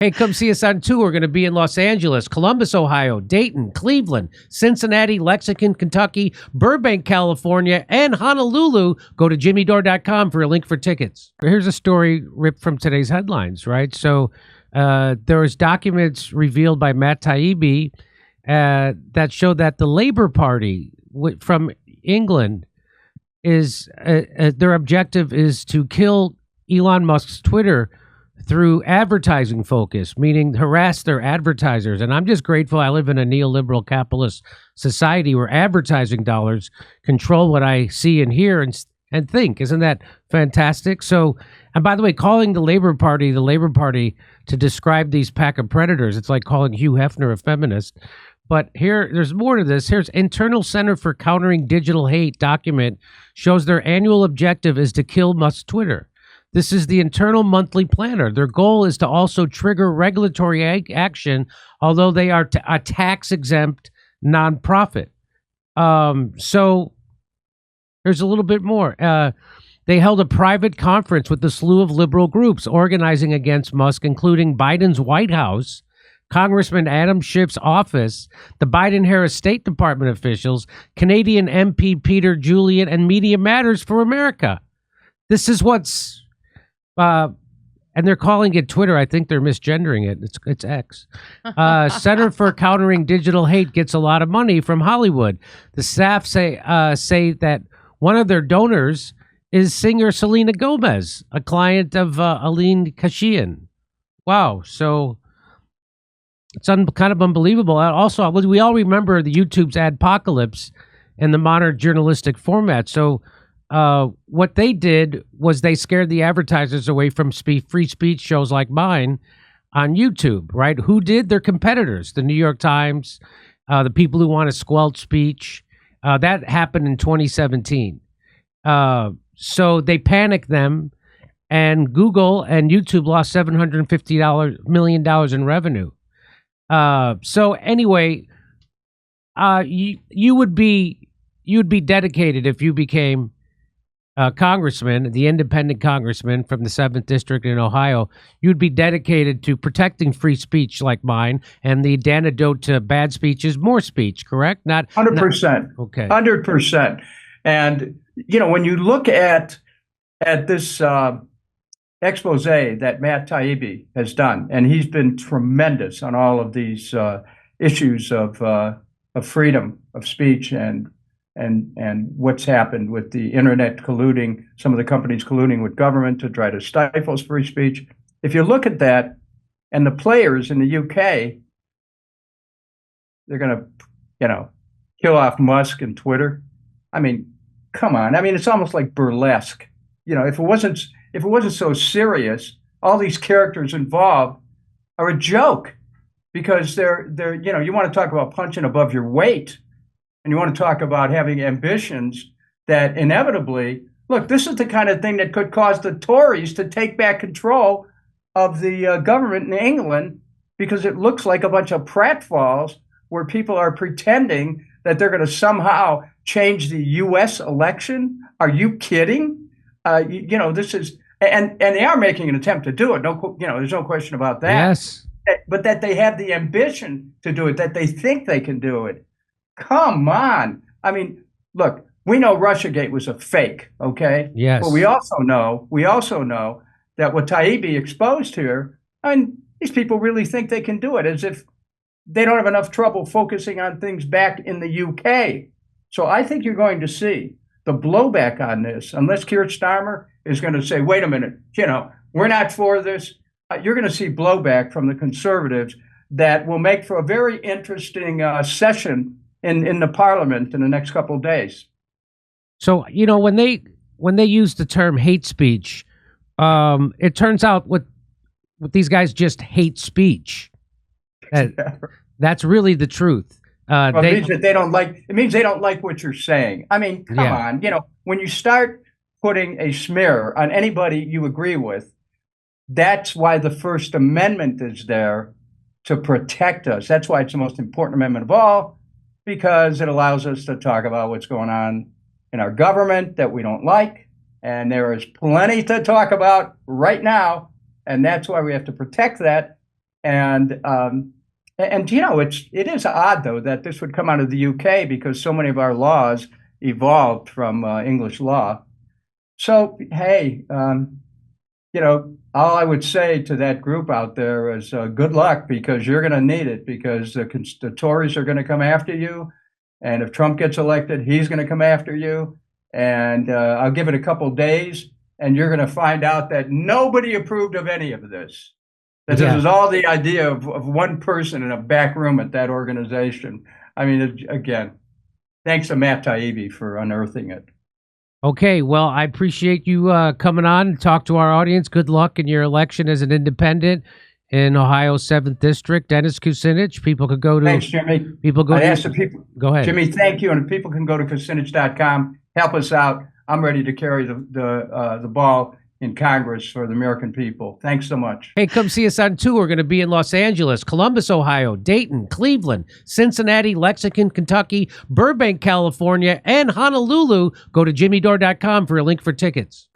Hey, come see us on tour. We're going to be in Los Angeles, Columbus, Ohio, Dayton, Cleveland, Cincinnati, Lexington, Kentucky, Burbank, California, and Honolulu. Go to jimmydore.com for a link for tickets. Here's a story ripped from today's headlines, right? So there was documents revealed by Matt Taibbi that show that the Labour Party from England is their objective is to kill Elon Musk's Twitter through advertising focus, meaning harass their advertisers. And I'm just grateful I live in a neoliberal capitalist society where advertising dollars control what I see and hear and think. Isn't that fantastic? So, and by the way, calling the Labour Party to describe these pack of predators, it's like calling Hugh Hefner a feminist. But there's more to this. Here's Internal Center for Countering Digital Hate document shows their annual objective is to kill Musk's Twitter. This is the internal monthly planner. Their goal is to also trigger regulatory action, although they are a tax-exempt nonprofit. So there's a little bit more. They held a private conference with a slew of liberal groups organizing against Musk, including Biden's White House, Congressman Adam Schiff's office, the Biden-Harris State Department officials, Canadian MP Peter Julian, and Media Matters for America. This is what's... and they're calling it Twitter. I think they're misgendering it. It's X. Center for Countering Digital Hate gets a lot of money from Hollywood. The staff say that one of their donors is singer Selena Gomez, a client of Aline Kashian. Wow. So it's kind of unbelievable. Also, we all remember the YouTube's adpocalypse and the modern journalistic format. So what they did was they scared the advertisers away from free speech shows like mine on YouTube, right? Who did? Their competitors, the New York Times, the people who want to squelch speech. That happened in 2017. So they panicked them, and Google and YouTube lost $750 million in revenue. So anyway, you would be dedicated if you became congressman, the independent congressman from the 7th District in Ohio. You'd be dedicated to protecting free speech like mine, and the antidote to bad speech is more speech, correct? Not 100%. Okay. 100%. And, when you look at this expose that Matt Taibbi has done, and he's been tremendous on all of these issues of freedom of speech and what's happened with the internet colluding, some of the companies colluding with government to try to stifle free speech. If you look at that, and the players in the UK, they're going to, kill off Musk and Twitter. I mean, come on. I mean, it's almost like burlesque. If it wasn't so serious, all these characters involved are a joke, because they're you want to talk about punching above your weight. And you want to talk about having ambitions that inevitably, look, this is the kind of thing that could cause the Tories to take back control of the government in England, because it looks like a bunch of pratfalls where people are pretending that they're going to somehow change the U.S. election. Are you kidding? This is, and they are making an attempt to do it. No, there's no question about that. Yes. But that they have the ambition to do it, that they think they can do it. Come on. I mean, look, we know Russiagate was a fake, okay? Yes. But we also know that what Taibbi exposed here, and these people really think they can do it, as if they don't have enough trouble focusing on things back in the UK. So I think you're going to see the blowback on this, unless Keir Starmer is going to say, wait a minute, we're not for this. You're going to see blowback from the conservatives that will make for a very interesting session in the parliament in the next couple of days. So, when they use the term hate speech, it turns out what these guys just hate speech. That's really the truth. It means that they don't like. It means they don't like what you're saying. I mean, come on. When you start putting a smear on anybody you agree with, that's why the First Amendment is there, to protect us. That's why it's the most important amendment of all, because it allows us to talk about what's going on in our government that we don't like. And there is plenty to talk about right now. And that's why we have to protect that. And you know, it is odd though that this would come out of the UK because so many of our laws evolved from English law. So hey, you know, all I would say to that group out there is good luck, because you're going to need it, because the Tories are going to come after you, and if Trump gets elected, he's going to come after you. And I'll give it a couple days, and you're going to find out that nobody approved of any of this. That this is all the idea of one person in a back room at that organization. I mean, again, thanks to Matt Taibbi for unearthing it. Okay, well, I appreciate you coming on and talk to our audience. Good luck in your election as an independent in Ohio's 7th District. Dennis Kucinich, people could go to... Thanks, Jimmy. People go I to... asked the people... Go ahead. Jimmy, thank you. And people can go to Kucinich.com. Help us out. I'm ready to carry the ball in Congress for the American people. Thanks so much. Hey, come see us on tour. We're going to be in Los Angeles, Columbus, Ohio, Dayton, Cleveland, Cincinnati, Lexington, Kentucky, Burbank, California, and Honolulu. Go to jimmydore.com for a link for tickets.